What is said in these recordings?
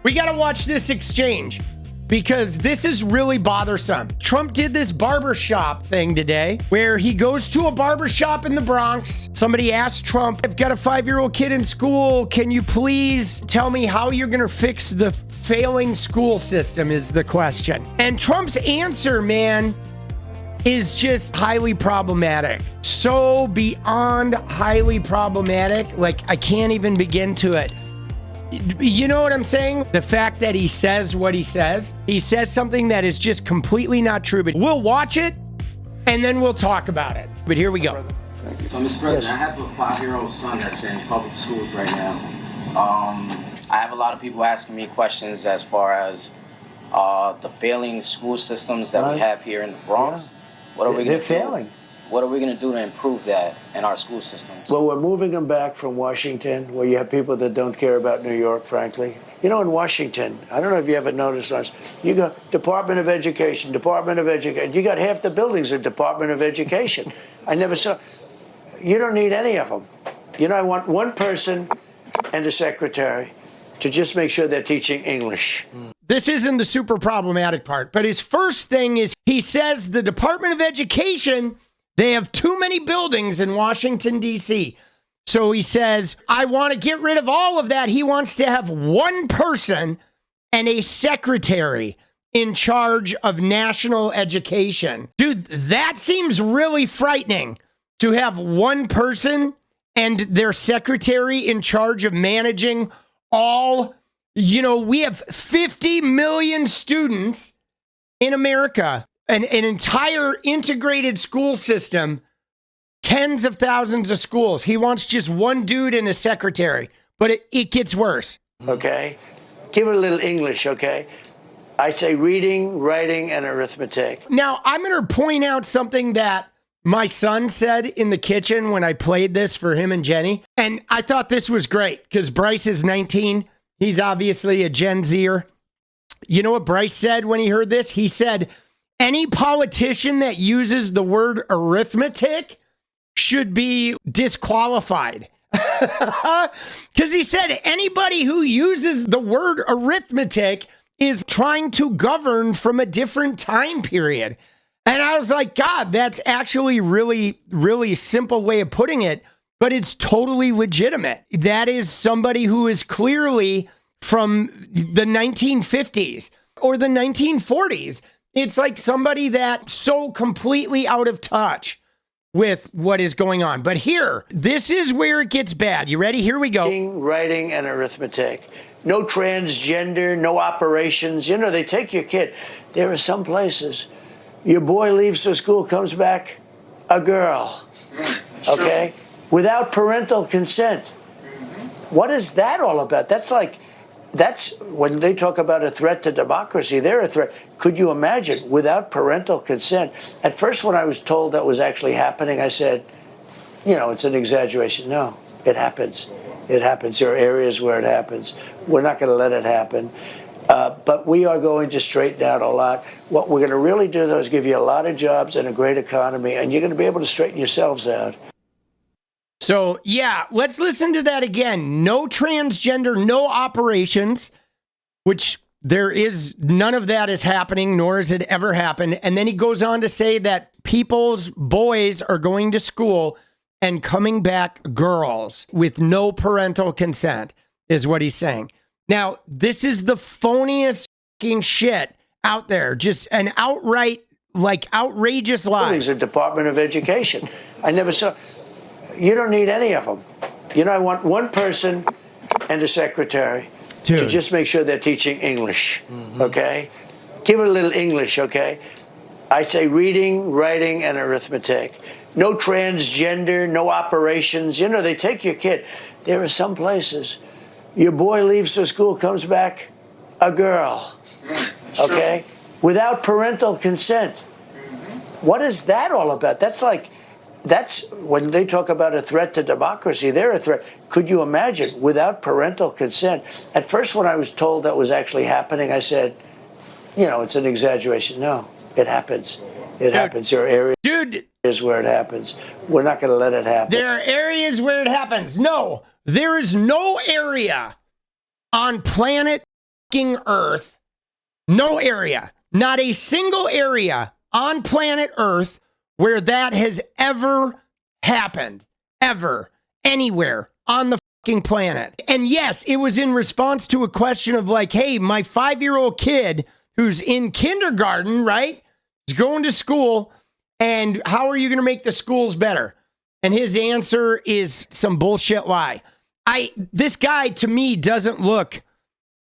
We got to watch this exchange because this is really bothersome. Trump did this barbershop thing today where he goes to a barbershop in the Bronx. Somebody asked Trump, I've got a 5-year-old kid in school. Can you please tell me how you're going to fix the failing school system is the question. And Trump's answer, man, is just highly problematic. So beyond highly problematic, like I can't even begin to it. You know what I'm saying? The fact that he says what he says something that is just completely not true, but we'll watch it and then we'll talk about it. But here we go. So, Mr. President, I have a 5-year-old son that's in public schools right now. I have a lot of people asking me questions as far as the failing school systems that we have here in the Bronx. Yeah. What are we going to do? They're failing. What are we going to do to improve that in our school systems? Well, we're moving them back from Washington, where you have people that don't care about New York, frankly. You know, in Washington, I don't know if you ever noticed this, you go Department of Education, Department of Education. You got half the buildings are Department of Education. I never saw. You don't need any of them. You know, I want one person and a secretary to just make sure they're teaching English. This isn't the super problematic part, but his first thing is he says the Department of Education, they have too many buildings in Washington, D.C. So he says, I want to get rid of all of that. He wants to have one person and a secretary in charge of national education. Dude, that seems really frightening to have one person and their secretary in charge of managing all. You know, we have 50 million students in America, an entire integrated school system, tens of thousands of schools. He wants just one dude and a secretary, but it gets worse. Okay? Give it a little English, okay? I say reading, writing, and arithmetic. Now, I'm going to point out something that my son said in the kitchen when I played this for him and Jenny, and I thought this was great because Bryce is 19. He's obviously a Gen Zer. You know what Bryce said when he heard this? He said, any politician that uses the word arithmetic should be disqualified. Because he said anybody who uses the word arithmetic is trying to govern from a different time period. And I was like, God, that's actually really, really simple way of putting it. But it's totally legitimate. That is somebody who is clearly from the 1950s or the 1940s. It's like somebody that's so completely out of touch with what is going on. But here, this is where it gets bad. You ready? Here we go. Reading, writing, and arithmetic. No transgender, no operations. You know, they take your kid. There are some places, your boy leaves the school, comes back, a girl. Okay? Without parental consent. What is that all about? That's when they talk about a threat to democracy, they're a threat. Could you imagine without parental consent? At first, when I was told that was actually happening, I said, you know, it's an exaggeration. No, it happens. It happens. There are areas where it happens. We're not going to let it happen. But we are going to straighten out a lot. What we're going to really do, though, is give you a lot of jobs and a great economy, and you're going to be able to straighten yourselves out. So, yeah, let's listen to that again. No transgender, no operations, which there is none of that is happening, nor has it ever happened. And then he goes on to say that people's boys are going to school and coming back girls with no parental consent is what he's saying. Now, this is the phoniest fucking shit out there. Just an outright, like, outrageous lie. There's a Department of Education. I never saw. You don't need any of them. You know, I want one person and a secretary to just make sure they're teaching English, okay? Give it a little English, okay? I say reading, writing, and arithmetic. No transgender, no operations. You know, they take your kid. There are some places, your boy leaves the school, comes back, a girl, okay? Without parental consent. What is that all about? That's when they talk about a threat to democracy, they're a threat. Could you imagine without parental consent? At first, when I was told that was actually happening, I said, you know, it's an exaggeration. No, it happens. It happens. There are areas where it happens. We're not going to let it happen. There are areas where it happens. No, there is no area on planet fucking earth, no area, not a single area on planet Earth where that has ever happened, ever, anywhere on the fucking planet. And yes, it was in response to a question of like, hey, my 5-year-old kid who's in kindergarten, right, is going to school, and how are you going to make the schools better? And his answer is some bullshit lie. This guy, to me, doesn't look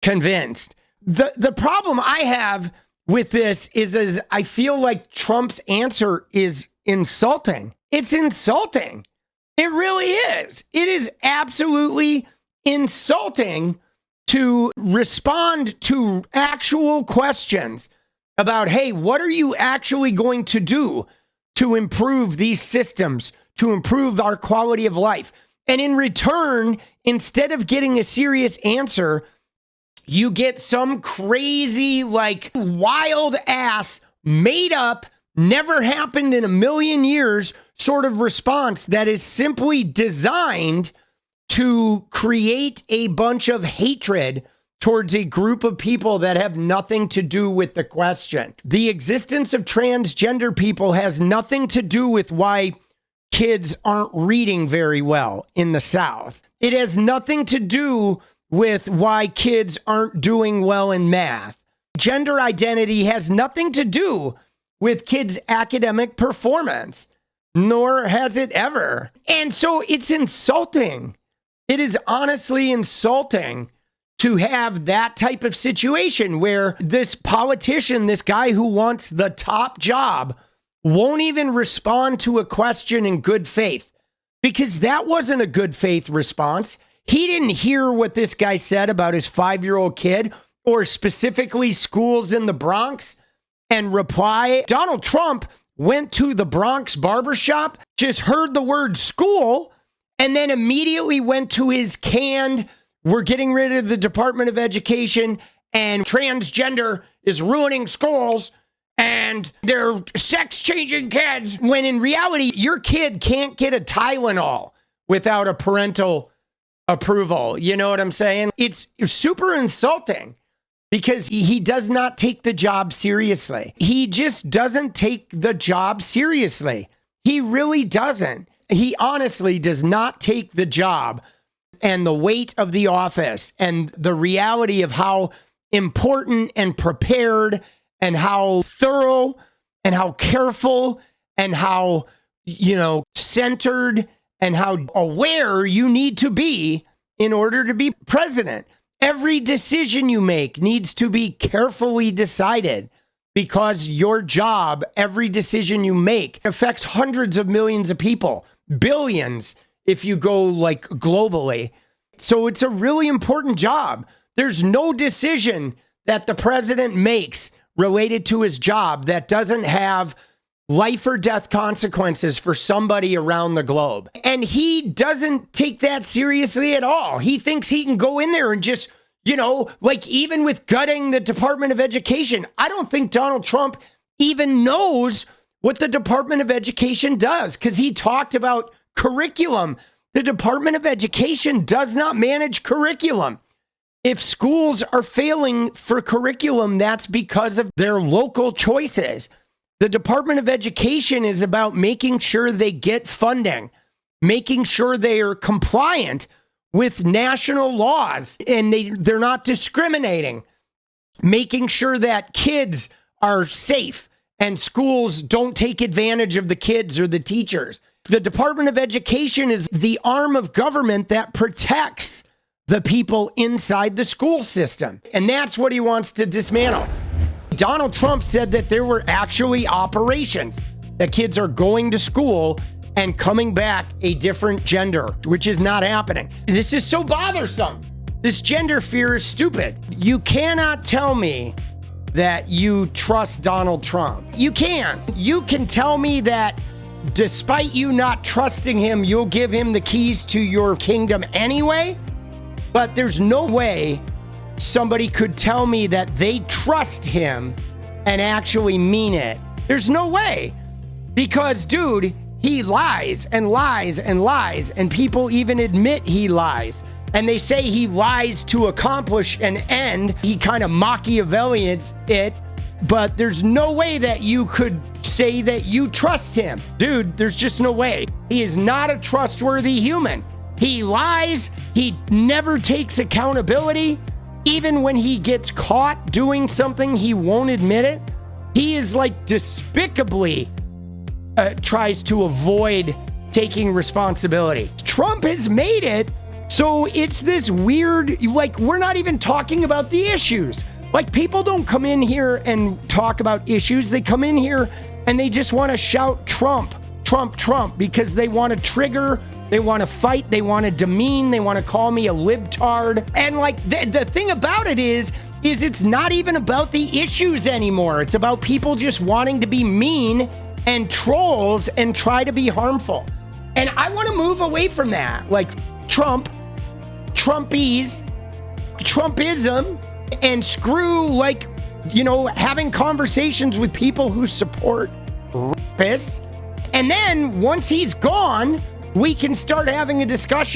convinced. The problem I have with this is I feel like Trump's answer is insulting. It's insulting. It really is. It is absolutely insulting to respond to actual questions about, hey, what are you actually going to do to improve these systems, to improve our quality of life? And in return, instead of getting a serious answer, you get some crazy, like, wild ass, made up, never happened in a million years sort of response that is simply designed to create a bunch of hatred towards a group of people that have nothing to do with the question. The existence of transgender people has nothing to do with why kids aren't reading very well in the South. It has nothing to do with why kids aren't doing well in math. Gender identity has nothing to do with kids' academic performance, nor has it ever. And so it's insulting. It is honestly insulting to have that type of situation where this politician, this guy who wants the top job, won't even respond to a question in good faith, because that wasn't a good faith response. He didn't hear what this guy said about his 5-year-old kid or specifically schools in the Bronx and reply. Donald Trump went to the Bronx barbershop, just heard the word school, and then immediately went to his canned, we're getting rid of the Department of Education and transgender is ruining schools and they're sex-changing kids. When in reality, your kid can't get a Tylenol without a parental approval. You know what I'm saying? It's super insulting because he does not take the job seriously. He just doesn't take the job seriously. He really doesn't. He honestly does not take the job and the weight of the office and the reality of how important and prepared and how thorough and how careful and how, centered and how aware you need to be in order to be president. Every decision you make needs to be carefully decided because your job, every decision you make affects hundreds of millions of people, billions if you go like globally. So it's a really important job. There's no decision that the president makes related to his job that doesn't have life or death consequences for somebody around the globe. And he doesn't take that seriously at all. He thinks he can go in there and just, even with gutting the Department of Education, I don't think Donald Trump even knows what the Department of Education does because he talked about curriculum. The Department of Education does not manage curriculum. If schools are failing for curriculum, that's because of their local choices. The Department of Education is about making sure they get funding, making sure they are compliant with national laws and they're not discriminating, making sure that kids are safe and schools don't take advantage of the kids or the teachers. The Department of Education is the arm of government that protects the people inside the school system. And that's what he wants to dismantle. Donald Trump said that there were actually operations, that kids are going to school and coming back a different gender, which is not happening. This is so bothersome. This gender fear is stupid. You cannot tell me that you trust Donald Trump. You can't. You can tell me that despite you not trusting him, you'll give him the keys to your kingdom anyway. But there's no way somebody could tell me that they trust him and actually mean it. There's no way. Because, dude, he lies and lies and lies, and people even admit he lies. And they say he lies to accomplish an end. He kind of Machiavellians it, but there's no way that you could say that you trust him. Dude, there's just no way. He is not a trustworthy human. He lies. He never takes accountability. Even when he gets caught doing something, he won't admit it. He is like despicably tries to avoid taking responsibility. Trump has made it so it's this weird, like, we're not even talking about the issues. Like, people don't come in here and talk about issues. They come in here and they just want to shout Trump, Trump, Trump, because they want to trigger, they want to fight, they want to demean, they want to call me a libtard. And like, the thing about it is it's not even about the issues anymore. It's about people just wanting to be mean and trolls and try to be harmful. And I want to move away from that. Like, Trump, Trumpies, Trumpism, and screw, like, you know, having conversations with people who support rapists. And then once he's gone, we can start having a discussion